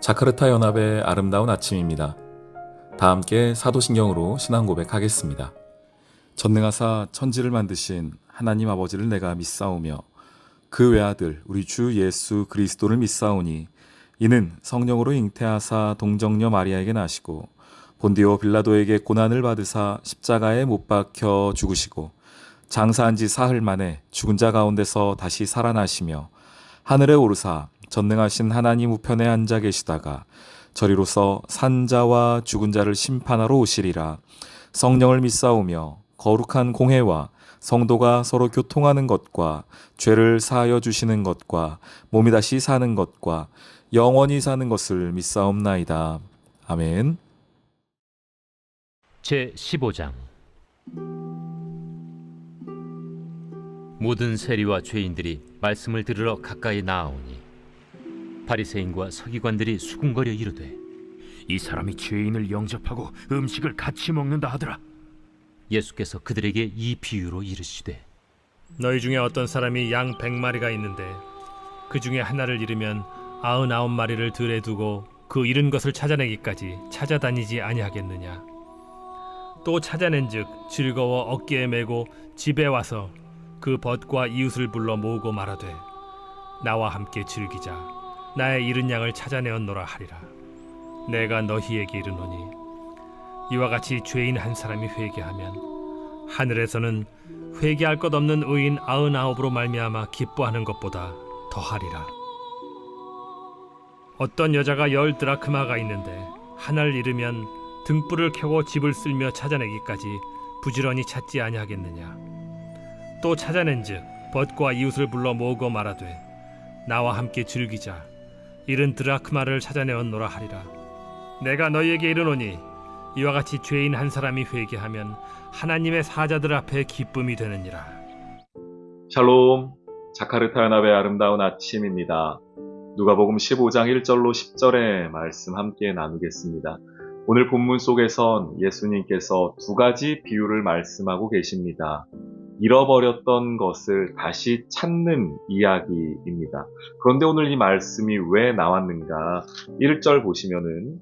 자카르타 연합의 아름다운 아침입니다. 다 함께 사도신경으로 신앙 고백하겠습니다. 전능하사 천지를 만드신 하나님 아버지를 내가 믿사오며 그 외아들 우리 주 예수 그리스도를 믿사오니 이는 성령으로 잉태하사 동정녀 마리아에게 나시고 본디오 빌라도에게 고난을 받으사 십자가에 못 박혀 죽으시고 장사한 지 사흘 만에 죽은 자 가운데서 다시 살아나시며 하늘에 오르사 전능하신 하나님 우편에 앉아 계시다가 저리로서 산자와 죽은 자를 심판하러 오시리라. 성령을 믿사오며 거룩한 공회와 성도가 서로 교통하는 것과 죄를 사하여 주시는 것과 몸이 다시 사는 것과 영원히 사는 것을 믿사옵나이다. 아멘. 제15장 모든 세리와 죄인들이 말씀을 들으러 가까이 나아오니 바리새인과 서기관들이 수군거려 이르되 이 사람이 죄인을 영접하고 음식을 같이 먹는다 하더라. 예수께서 그들에게 이 비유로 이르시되 너희 중에 어떤 사람이 양 100마리가 있는데 그 중에 하나를 잃으면 99마리를 들에 두고 그 잃은 것을 찾아내기까지 찾아다니지 아니하겠느냐. 또 찾아낸즉 즐거워 어깨에 메고 집에 와서 그 벗과 이웃을 불러 모으고 말하되 나와 함께 즐기자. 나의 잃은 양을 찾아내었노라 하리라. 내가 너희에게 이르노니 이와 같이 죄인 한 사람이 회개하면 하늘에서는 회개할 것 없는 의인 99으로 말미암아 기뻐하는 것보다 더하리라. 어떤 여자가 10 드라크마가 있는데 하나를 잃으면 등불을 켜고 집을 쓸며 찾아내기까지 부지런히 찾지 아니하겠느냐. 또 찾아낸즉 벗과 이웃을 불러 모으고 말하되 나와 함께 즐기자. 잃은 드라크마를 찾아내었노라 하리라. 내가 너희에게 이르노니 이와 같이 죄인 한 사람이 회개하면 하나님의 사자들 앞에 기쁨이 되느니라. 샬롬, 자카르타 연합의 아름다운 아침입니다. 누가복음 15장 1절로 10절의 말씀 함께 나누겠습니다. 오늘 본문 속에선 예수님께서 두 가지 비유를 말씀하고 계십니다. 잃어버렸던 것을 다시 찾는 이야기입니다. 그런데 오늘 이 말씀이 왜 나왔는가? 1절 보시면은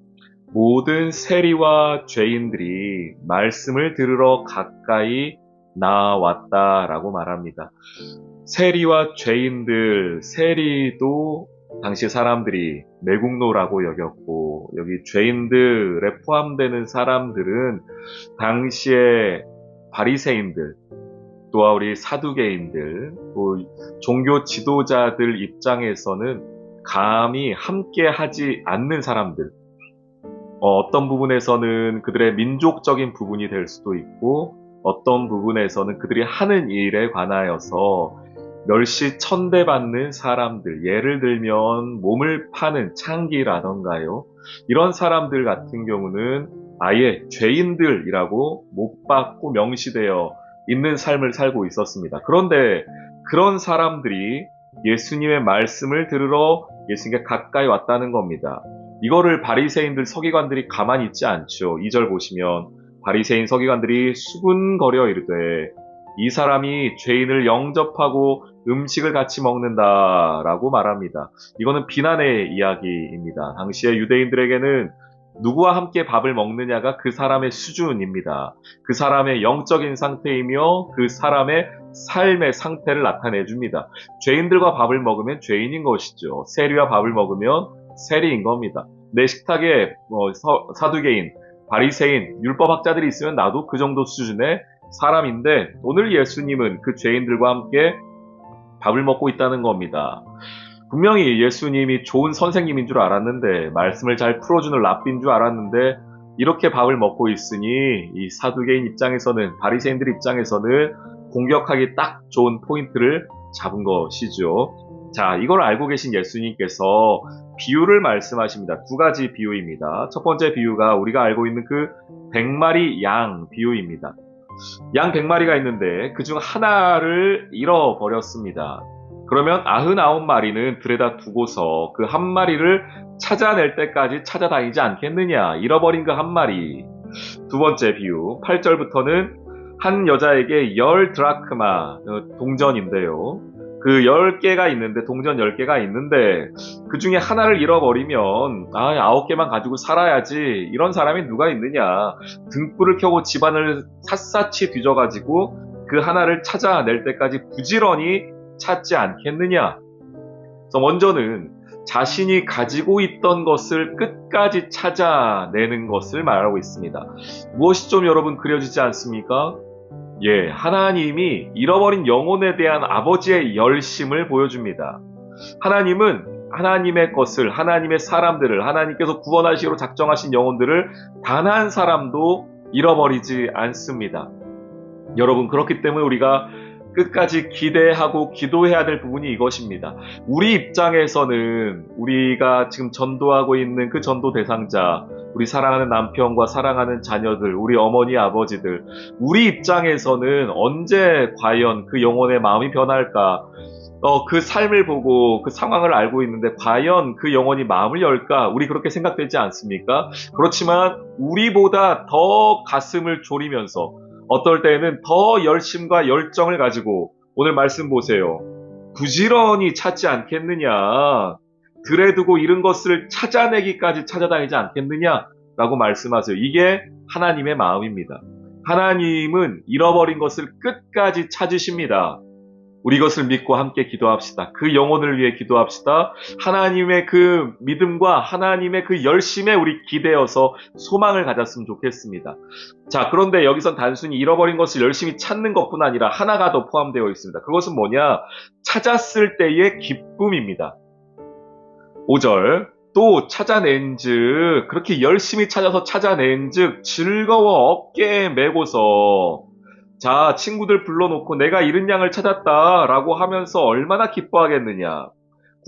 모든 세리와 죄인들이 말씀을 들으러 가까이 나왔다라고 말합니다. 세리와 죄인들, 세리도 당시 사람들이 매국노라고 여겼고 여기 죄인들에 포함되는 사람들은 당시에 바리새인들 또한 우리 사두개인들, 또 종교 지도자들 입장에서는 감히 함께 하지 않는 사람들, 어떤 부분에서는 그들의 민족적인 부분이 될 수도 있고 어떤 부분에서는 그들이 하는 일에 관하여서 멸시천대받는 사람들, 예를 들면 몸을 파는 창기라던가요. 이런 사람들 같은 경우는 아예 죄인들이라고 못 받고 명시되어 있는 삶을 살고 있었습니다. 그런데 그런 사람들이 예수님의 말씀을 들으러 예수님께 가까이 왔다는 겁니다. 이거를 바리새인들, 서기관들이 가만히 있지 않죠. 2절 보시면 바리새인, 서기관들이 수군거려 이르되 이 사람이 죄인을 영접하고 음식을 같이 먹는다라고 말합니다. 이거는 비난의 이야기입니다. 당시의 유대인들에게는 누구와 함께 밥을 먹느냐가 그 사람의 수준입니다. 그 사람의 영적인 상태이며 그 사람의 삶의 상태를 나타내줍니다. 죄인들과 밥을 먹으면 죄인인 것이죠. 세리와 밥을 먹으면 세리인 겁니다. 내 식탁에 사두개인, 바리새인, 율법학자들이 있으면 나도 그 정도 수준의 사람인데 오늘 예수님은 그 죄인들과 함께 밥을 먹고 있다는 겁니다. 분명히 예수님이 좋은 선생님인 줄 알았는데 말씀을 잘 풀어주는 랍비인 줄 알았는데 이렇게 밥을 먹고 있으니 이 사두개인 입장에서는 바리새인들 입장에서는 공격하기 딱 좋은 포인트를 잡은 것이죠. 자, 이걸 알고 계신 예수님께서 비유를 말씀하십니다. 두 가지 비유입니다. 첫 번째 비유가 우리가 알고 있는 그 100마리 양 비유입니다. 양 100마리가 있는데 그중 하나를 잃어버렸습니다. 그러면 99마리는 들에다 두고서 그 한 마리를 찾아낼 때까지 찾아다니지 않겠느냐. 잃어버린 그 한 마리. 두 번째 비유 8절부터는 한 여자에게 10 드라크마 동전인데요. 그 10개가 있는데, 동전 10개가 있는데, 그 중에 하나를 잃어버리면, 9개만 가지고 살아야지. 이런 사람이 누가 있느냐. 등불을 켜고 집안을 샅샅이 뒤져가지고 그 하나를 찾아낼 때까지 부지런히 찾지 않겠느냐. 그래서 먼저는 자신이 가지고 있던 것을 끝까지 찾아내는 것을 말하고 있습니다. 무엇이 좀 여러분 그려지지 않습니까? 예, 하나님이 잃어버린 영혼에 대한 아버지의 열심을 보여줍니다. 하나님은 하나님의 것을, 하나님의 사람들을, 하나님께서 구원하시기로 작정하신 영혼들을 단 한 사람도 잃어버리지 않습니다. 여러분, 그렇기 때문에 우리가 끝까지 기대하고 기도해야 될 부분이 이것입니다. 우리 입장에서는 우리가 지금 전도하고 있는 그 전도 대상자, 우리 사랑하는 남편과 사랑하는 자녀들, 우리 어머니, 아버지들, 우리 입장에서는 언제 과연 그 영혼의 마음이 변할까? 그 삶을 보고 그 상황을 알고 있는데 과연 그 영혼이 마음을 열까? 우리 그렇게 생각되지 않습니까? 그렇지만 우리보다 더 가슴을 졸이면서 어떨 때에는 더 열심과 열정을 가지고 오늘 말씀 보세요. 부지런히 찾지 않겠느냐. 들에 두고 잃은 것을 찾아내기까지 찾아다니지 않겠느냐라고 말씀하세요. 이게 하나님의 마음입니다. 하나님은 잃어버린 것을 끝까지 찾으십니다. 우리 것을 믿고 함께 기도합시다. 그 영혼을 위해 기도합시다. 하나님의 그 믿음과 하나님의 그 열심에 우리 기대어서 소망을 가졌으면 좋겠습니다. 자, 그런데 여기선 단순히 잃어버린 것을 열심히 찾는 것뿐 아니라 하나가 더 포함되어 있습니다. 그것은 뭐냐? 찾았을 때의 기쁨입니다. 5절, 또 찾아낸즉, 그렇게 열심히 찾아서 찾아낸즉 즐거워 어깨에 메고서, 자, 친구들 불러놓고 내가 잃은 양을 찾았다라고 하면서 얼마나 기뻐하겠느냐.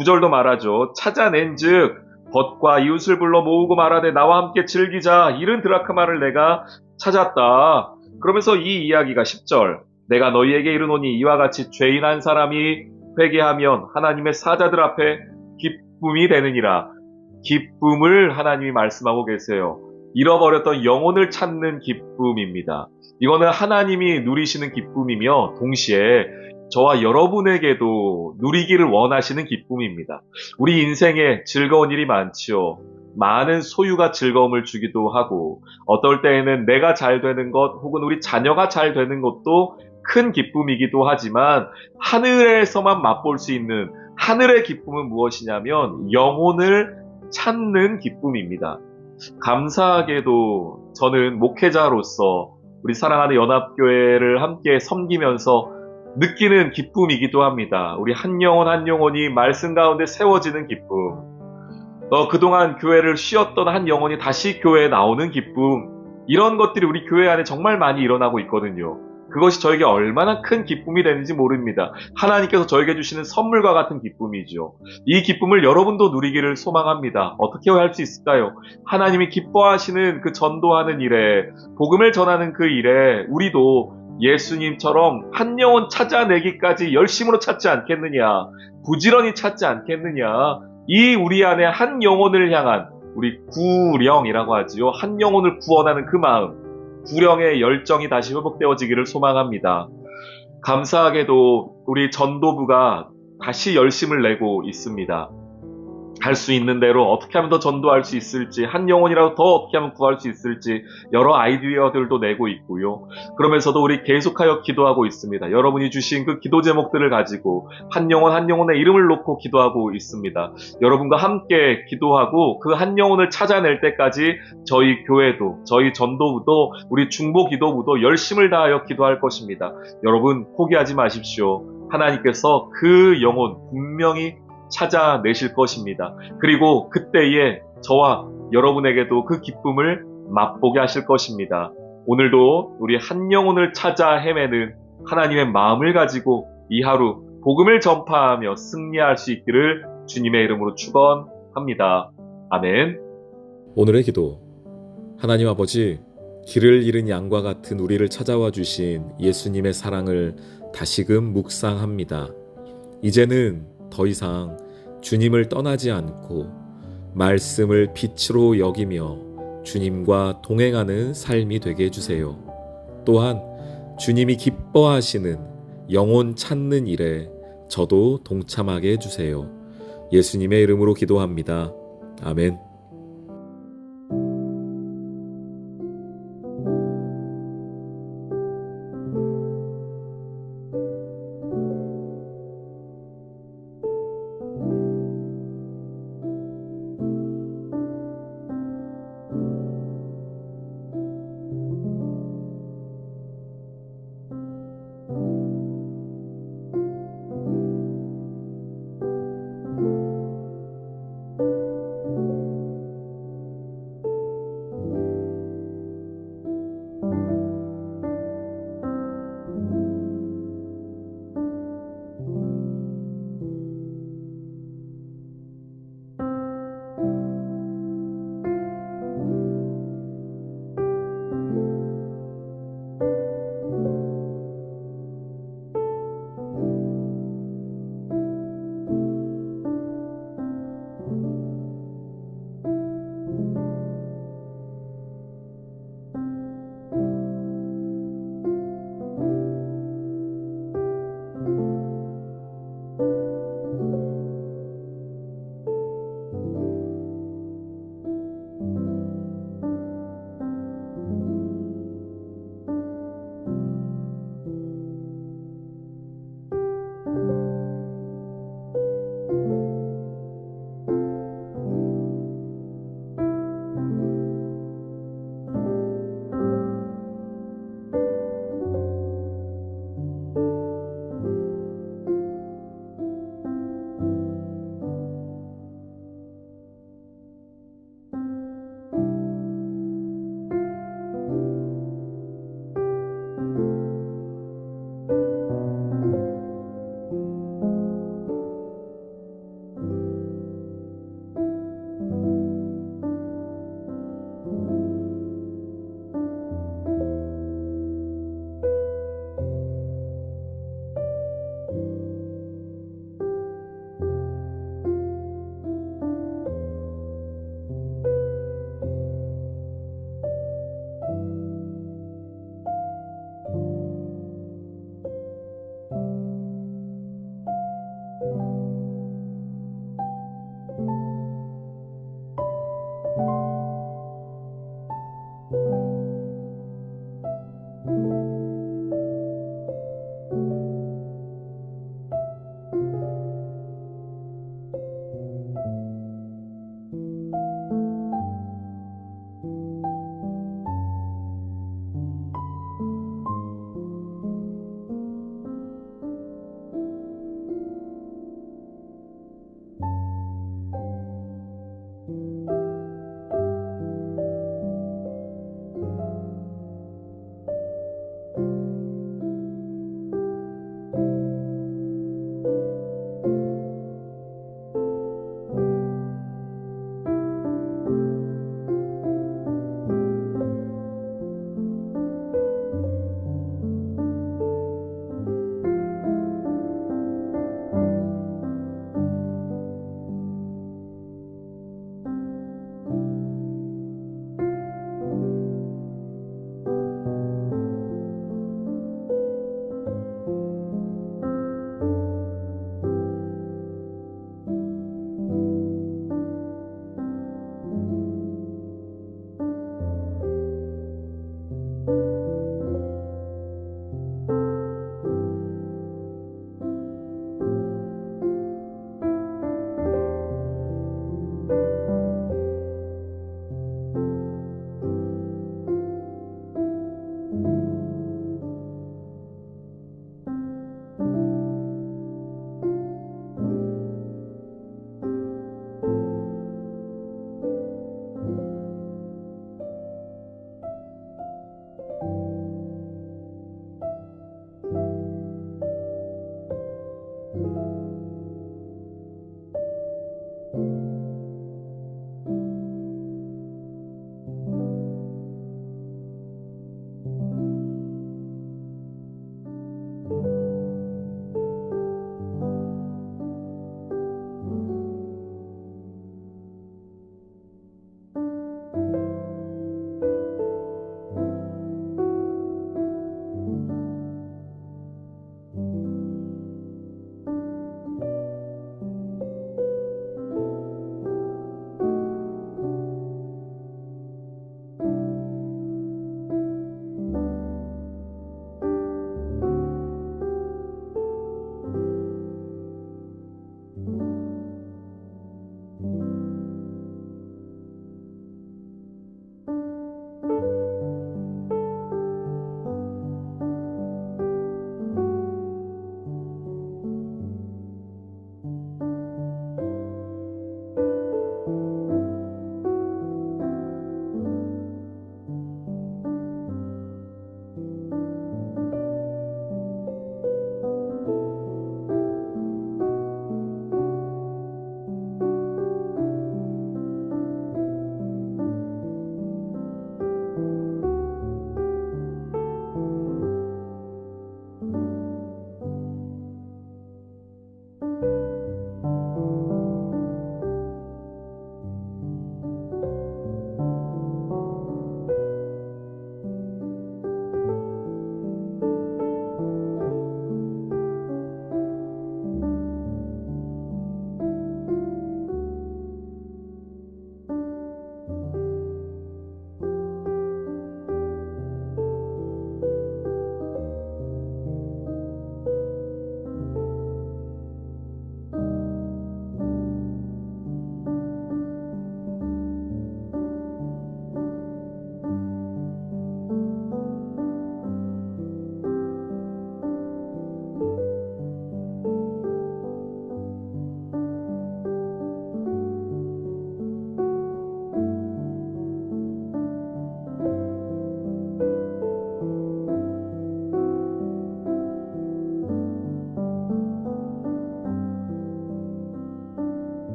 9절도 말하죠. 찾아낸즉 벗과 이웃을 불러 모으고 말하되 나와 함께 즐기자. 잃은 드라크마를 내가 찾았다. 그러면서 이 이야기가 10절, 내가 너희에게 이르노니 이와 같이 죄인 한 사람이 회개하면 하나님의 사자들 앞에 기쁨이 되느니라. 기쁨을 하나님이 말씀하고 계세요. 잃어버렸던 영혼을 찾는 기쁨입니다. 이거는 하나님이 누리시는 기쁨이며 동시에 저와 여러분에게도 누리기를 원하시는 기쁨입니다. 우리 인생에 즐거운 일이 많지요. 많은 소유가 즐거움을 주기도 하고 어떨 때에는 내가 잘 되는 것 혹은 우리 자녀가 잘 되는 것도 큰 기쁨이기도 하지만 하늘에서만 맛볼 수 있는 하늘의 기쁨은 무엇이냐면 영혼을 찾는 기쁨입니다. 감사하게도 저는 목회자로서 우리 사랑하는 연합교회를 함께 섬기면서 느끼는 기쁨이기도 합니다. 우리 한 영혼 한 영혼이 말씀 가운데 세워지는 기쁨. 그동안 교회를 쉬었던 한 영혼이 다시 교회에 나오는 기쁨. 이런 것들이 우리 교회 안에 정말 많이 일어나고 있거든요. 그것이 저에게 얼마나 큰 기쁨이 되는지 모릅니다. 하나님께서 저에게 주시는 선물과 같은 기쁨이죠. 이 기쁨을 여러분도 누리기를 소망합니다. 어떻게 할 수 있을까요? 하나님이 기뻐하시는 그 전도하는 일에, 복음을 전하는 그 일에 우리도 예수님처럼 한 영혼 찾아내기까지 열심으로 찾지 않겠느냐, 부지런히 찾지 않겠느냐, 이 우리 안에 한 영혼을 향한, 우리 구령이라고 하지요. 한 영혼을 구원하는 그 마음, 구령의 열정이 다시 회복되어지기를 소망합니다. 감사하게도 우리 전도부가 다시 열심을 내고 있습니다. 할 수 있는 대로 어떻게 하면 더 전도할 수 있을지, 한 영혼이라도 더 어떻게 하면 구할 수 있을지 여러 아이디어들도 내고 있고요. 그러면서도 우리 계속하여 기도하고 있습니다. 여러분이 주신 그 기도 제목들을 가지고 한 영혼 한 영혼의 이름을 놓고 기도하고 있습니다. 여러분과 함께 기도하고 그 한 영혼을 찾아낼 때까지 저희 교회도, 저희 전도부도, 우리 중보 기도부도 열심을 다하여 기도할 것입니다. 여러분 포기하지 마십시오. 하나님께서 그 영혼 분명히 찾아내실 것입니다. 그리고 그때에 저와 여러분에게도 그 기쁨을 맛보게 하실 것입니다. 오늘도 우리 한 영혼을 찾아 헤매는 하나님의 마음을 가지고 이 하루 복음을 전파하며 승리할 수 있기를 주님의 이름으로 축원합니다. 아멘. 오늘의 기도. 하나님 아버지, 길을 잃은 양과 같은 우리를 찾아와 주신 예수님의 사랑을 다시금 묵상합니다. 이제는 더 이상 주님을 떠나지 않고 말씀을 빛으로 여기며 주님과 동행하는 삶이 되게 해주세요. 또한 주님이 기뻐하시는 영혼 찾는 일에 저도 동참하게 해주세요. 예수님의 이름으로 기도합니다. 아멘.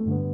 아멘.